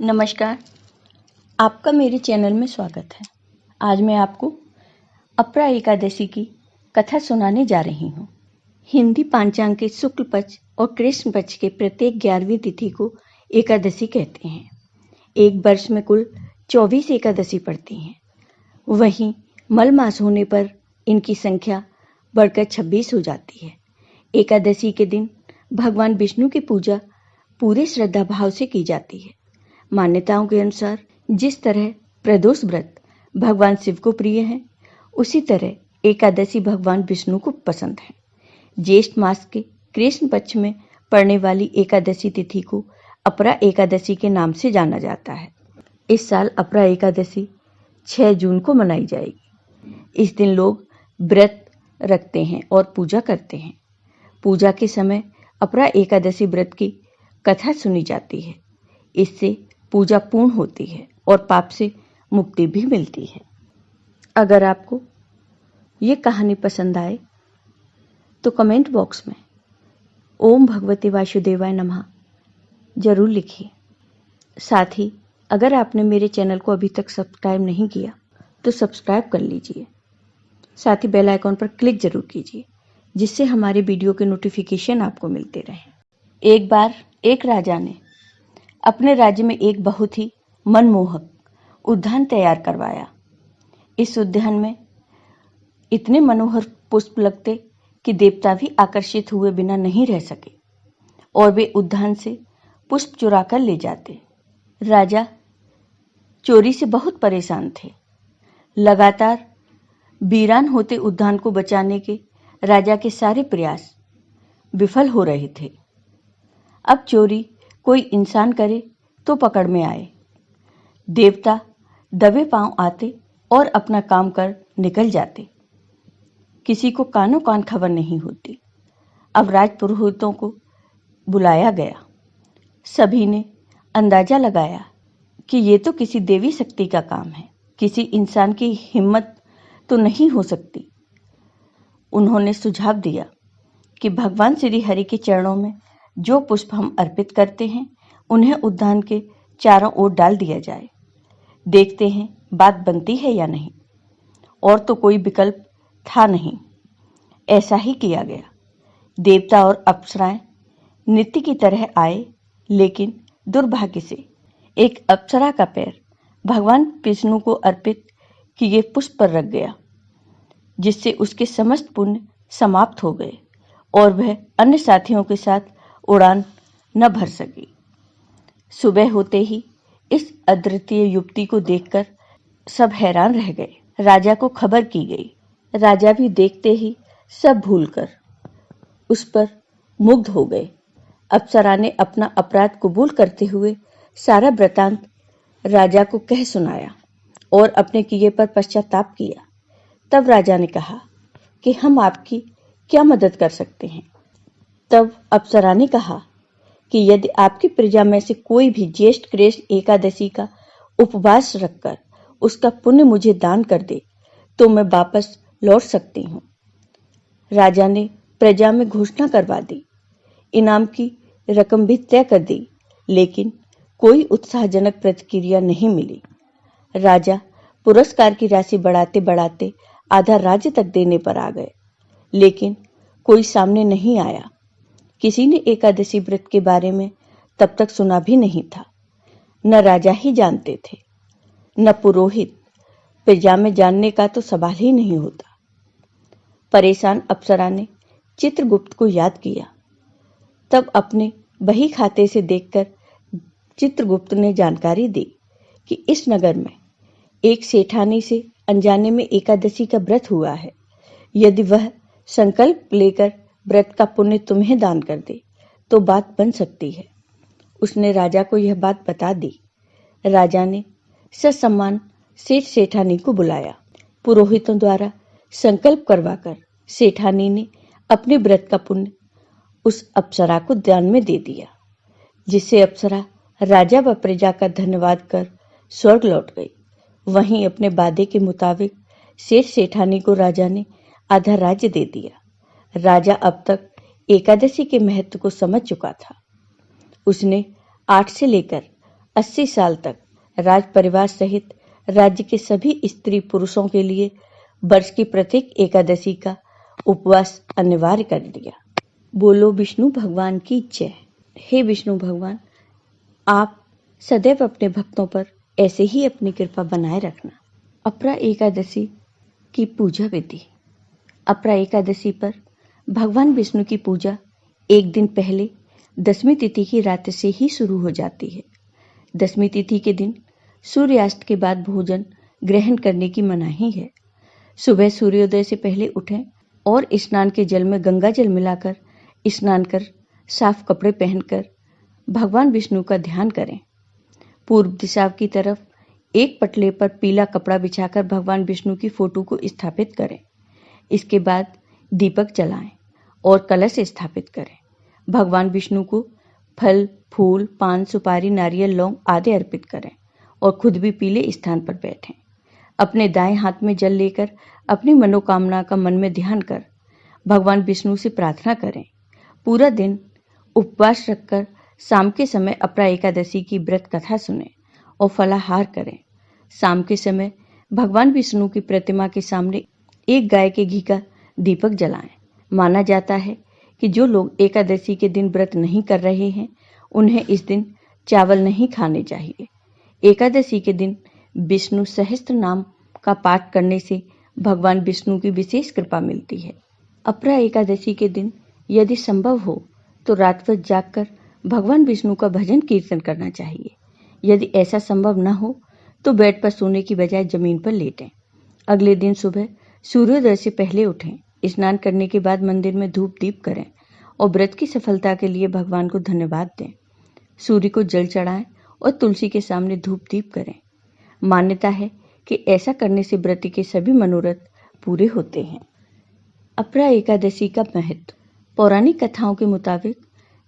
नमस्कार, आपका मेरे चैनल में स्वागत है। आज मैं आपको अपरा एकादशी की कथा सुनाने जा रही हूँ। हिंदी पांचांग के शुक्ल पक्ष और कृष्ण पक्ष के प्रत्येक 11वीं तिथि को एकादशी कहते हैं। एक वर्ष में कुल 24 एकादशी पड़ती हैं। वहीं मल मास होने पर इनकी संख्या बढ़कर 26 हो जाती है। एकादशी के दिन भगवान विष्णु की पूजा पूरे श्रद्धा भाव से की जाती है। मान्यताओं के अनुसार जिस तरह प्रदोष व्रत भगवान शिव को प्रिय है, उसी तरह एकादशी भगवान विष्णु को पसंद है। ज्येष्ठ मास के कृष्ण पक्ष में पड़ने वाली एकादशी तिथि को अपरा एकादशी के नाम से जाना जाता है। इस साल अपरा एकादशी 6 जून को मनाई जाएगी। इस दिन लोग व्रत रखते हैं और पूजा करते हैं। पूजा के समय अपरा एकादशी व्रत की कथा सुनी जाती है। इससे पूजा पूर्ण होती है और पाप से मुक्ति भी मिलती है। अगर आपको ये कहानी पसंद आए तो कमेंट बॉक्स में ओम भगवते वासुदेवाय नमः जरूर लिखिए। साथ ही अगर आपने मेरे चैनल को अभी तक सब्सक्राइब नहीं किया तो सब्सक्राइब कर लीजिए। साथ ही बेल आइकॉन पर क्लिक जरूर कीजिए, जिससे हमारे वीडियो के नोटिफिकेशन आपको मिलते रहें। एक बार एक राजा ने अपने राज्य में एक बहुत ही मनमोहक उद्यान तैयार करवाया। इस उद्यान में इतने मनोहर पुष्प लगते कि देवता भी आकर्षित हुए बिना नहीं रह सके और वे उद्यान से पुष्प चुरा कर ले जाते। राजा चोरी से बहुत परेशान थे। लगातार वीरान होते उद्यान को बचाने के राजा के सारे प्रयास विफल हो रहे थे। अब चोरी कोई इंसान करे तो पकड़ में आए। देवता दबे पांव आते और अपना काम कर निकल जाते। किसी को कानो कान खबर नहीं होती। अब राजपुरोहितों को बुलाया गया। सभी ने अंदाजा लगाया कि ये तो किसी देवी शक्ति का काम है, किसी इंसान की हिम्मत तो नहीं हो सकती। उन्होंने सुझाव दिया कि भगवान श्री हरि के चरणों में जो पुष्प हम अर्पित करते हैं, उन्हें उद्यान के चारों ओर डाल दिया जाए। देखते हैं बात बनती है या नहीं। और तो कोई विकल्प था नहीं। ऐसा ही किया गया। देवता और अप्सराएं नित्य की तरह आए, लेकिन दुर्भाग्य से एक अप्सरा का पैर भगवान विष्णु को अर्पित किए पुष्प पर रख गया, जिससे उसके समस्त पुण्य समाप्त हो गए और वह अन्य साथियों के साथ उड़ान न भर सकी। सुबह होते ही इस अद्वितीय युवती को देखकर सब हैरान रह गए। राजा को खबर की गई। राजा भी देखते ही सब भूलकर उस पर मुग्ध हो गए। अप्सरा ने अपना अपराध कबूल करते हुए सारा वृतांत राजा को कह सुनाया और अपने किए पर पश्चाताप किया। तब राजा ने कहा कि हम आपकी क्या मदद कर सकते हैं। तब अप्सरा ने कहा कि यदि आपकी प्रजा में से कोई भी ज्येष्ठ कृष्ण एकादशी का उपवास रखकर उसका पुण्य मुझे दान कर दे तो मैं वापस लौट सकती हूँ। राजा ने प्रजा में घोषणा करवा दी। इनाम की रकम भी तय कर दी, लेकिन कोई उत्साहजनक प्रतिक्रिया नहीं मिली। राजा पुरस्कार की राशि बढ़ाते बढ़ाते आधा राज्य तक देने पर आ गए, लेकिन कोई सामने नहीं आया। किसी ने एकादशी व्रत के बारे में तब तक सुना भी नहीं था। न राजा ही जानते थे, न पुरोहित। प्रजा में जानने का तो सवाल ही नहीं होता। परेशान अप्सरा ने चित्रगुप्त को याद किया। तब अपने बही खाते से देखकर चित्रगुप्त ने जानकारी दी कि इस नगर में एक सेठानी से अनजाने में एकादशी का व्रत हुआ है। यदि वह संकल्प लेकर व्रत का पुण्य तुम्हें दान कर दे तो बात बन सकती है। उसने राजा को यह बात बता दी। राजा ने ससम्मान सेठ सेठानी को बुलाया। पुरोहितों द्वारा संकल्प करवाकर सेठानी ने अपने व्रत का पुण्य उस अप्सरा को दान में दे दिया, जिससे अप्सरा राजा व प्रजा का धन्यवाद कर स्वर्ग लौट गई। वहीं अपने वादे के मुताबिक सेठ सेठानी को राजा ने आधा राज्य दे दिया। राजा अब तक एकादशी के महत्व को समझ चुका था। उसने 8 से लेकर 80 साल तक राज परिवार सहित राज्य के सभी स्त्री पुरुषों के लिए वर्ष की प्रत्येक एकादशी का उपवास अनिवार्य कर दिया। बोलो विष्णु भगवान की जय। हे विष्णु भगवान, आप सदैव अपने भक्तों पर ऐसे ही अपनी कृपा बनाए रखना। अपरा एकादशी की पूजा विधि। अपरा एकादशी पर भगवान विष्णु की पूजा एक दिन पहले दसवीं तिथि की रात से ही शुरू हो जाती है। दसवीं तिथि के दिन सूर्यास्त के बाद भोजन ग्रहण करने की मनाही है। सुबह सूर्योदय से पहले उठें और स्नान के जल में गंगा जल मिलाकर स्नान कर साफ कपड़े पहनकर भगवान विष्णु का ध्यान करें। पूर्व दिशा की तरफ एक पटले पर पीला कपड़ा बिछाकर भगवान विष्णु की फोटो को स्थापित करें। इसके बाद दीपक जलाएं और कलश स्थापित करें। भगवान विष्णु को फल, फूल, पान, सुपारी, नारियल, लौंग आदि अर्पित करें और खुद भी पीले स्थान पर बैठें। अपने दाएं हाथ में जल लेकर अपनी मनोकामना का मन में ध्यान कर भगवान विष्णु से प्रार्थना करें। पूरा दिन उपवास रखकर शाम के समय अपरा एकादशी की व्रत कथा सुनें और फलाहार करें। शाम के समय भगवान विष्णु की प्रतिमा के सामने एक गाय के घी का दीपक जलाएं। माना जाता है कि जो लोग एकादशी के दिन व्रत नहीं कर रहे हैं उन्हें इस दिन चावल नहीं खाने चाहिए। एकादशी के दिन विष्णु सहस्त्र नाम का पाठ करने से भगवान विष्णु की विशेष कृपा मिलती है। अपरा एकादशी के दिन यदि संभव हो तो रात भर जागकर भगवान विष्णु का भजन कीर्तन करना चाहिए। यदि ऐसा संभव न हो तो बेड पर सोने की बजाय जमीन पर लेटें। अगले दिन सुबह सूर्योदय से पहले उठें। स्नान करने के बाद मंदिर में धूप दीप करें और व्रत की सफलता के लिए भगवान को धन्यवाद दें। सूर्य को जल चढ़ाएं और तुलसी के सामने धूप दीप करें। मान्यता है कि ऐसा करने से व्रत के सभी मनोरथ पूरे होते हैं। अपरा एकादशी का महत्व। पौराणिक कथाओं के मुताबिक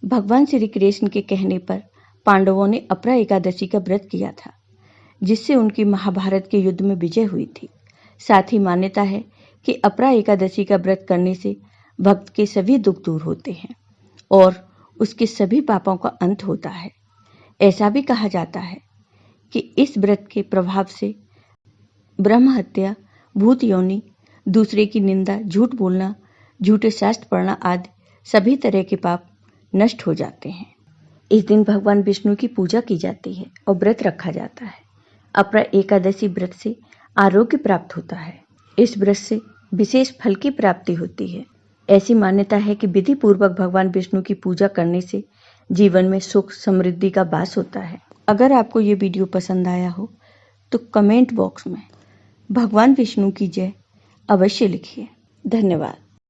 भगवान श्री कृष्ण के कहने पर पांडवों ने अपरा एकादशी का व्रत किया था, जिससे उनकी महाभारत के युद्ध में विजय हुई थी। साथ ही मान्यता है कि अपरा एकादशी का व्रत करने से भक्त के सभी दुख दूर होते हैं और उसके सभी पापों का अंत होता है। ऐसा भी कहा जाता है कि इस व्रत के प्रभाव से ब्रह्म हत्या, भूत योनि, दूसरे की निंदा, झूठ बोलना, झूठे शास्त्र पढ़ना आदि सभी तरह के पाप नष्ट हो जाते हैं। इस दिन भगवान विष्णु की पूजा की जाती है और व्रत रखा जाता है। अपरा एकादशी व्रत से आरोग्य प्राप्त होता है। इस व्रत से विशेष फल की प्राप्ति होती है। ऐसी मान्यता है कि विधि पूर्वक भगवान विष्णु की पूजा करने से जीवन में सुख समृद्धि का वास होता है। अगर आपको ये वीडियो पसंद आया हो तो कमेंट बॉक्स में भगवान विष्णु की जय अवश्य लिखिए। धन्यवाद।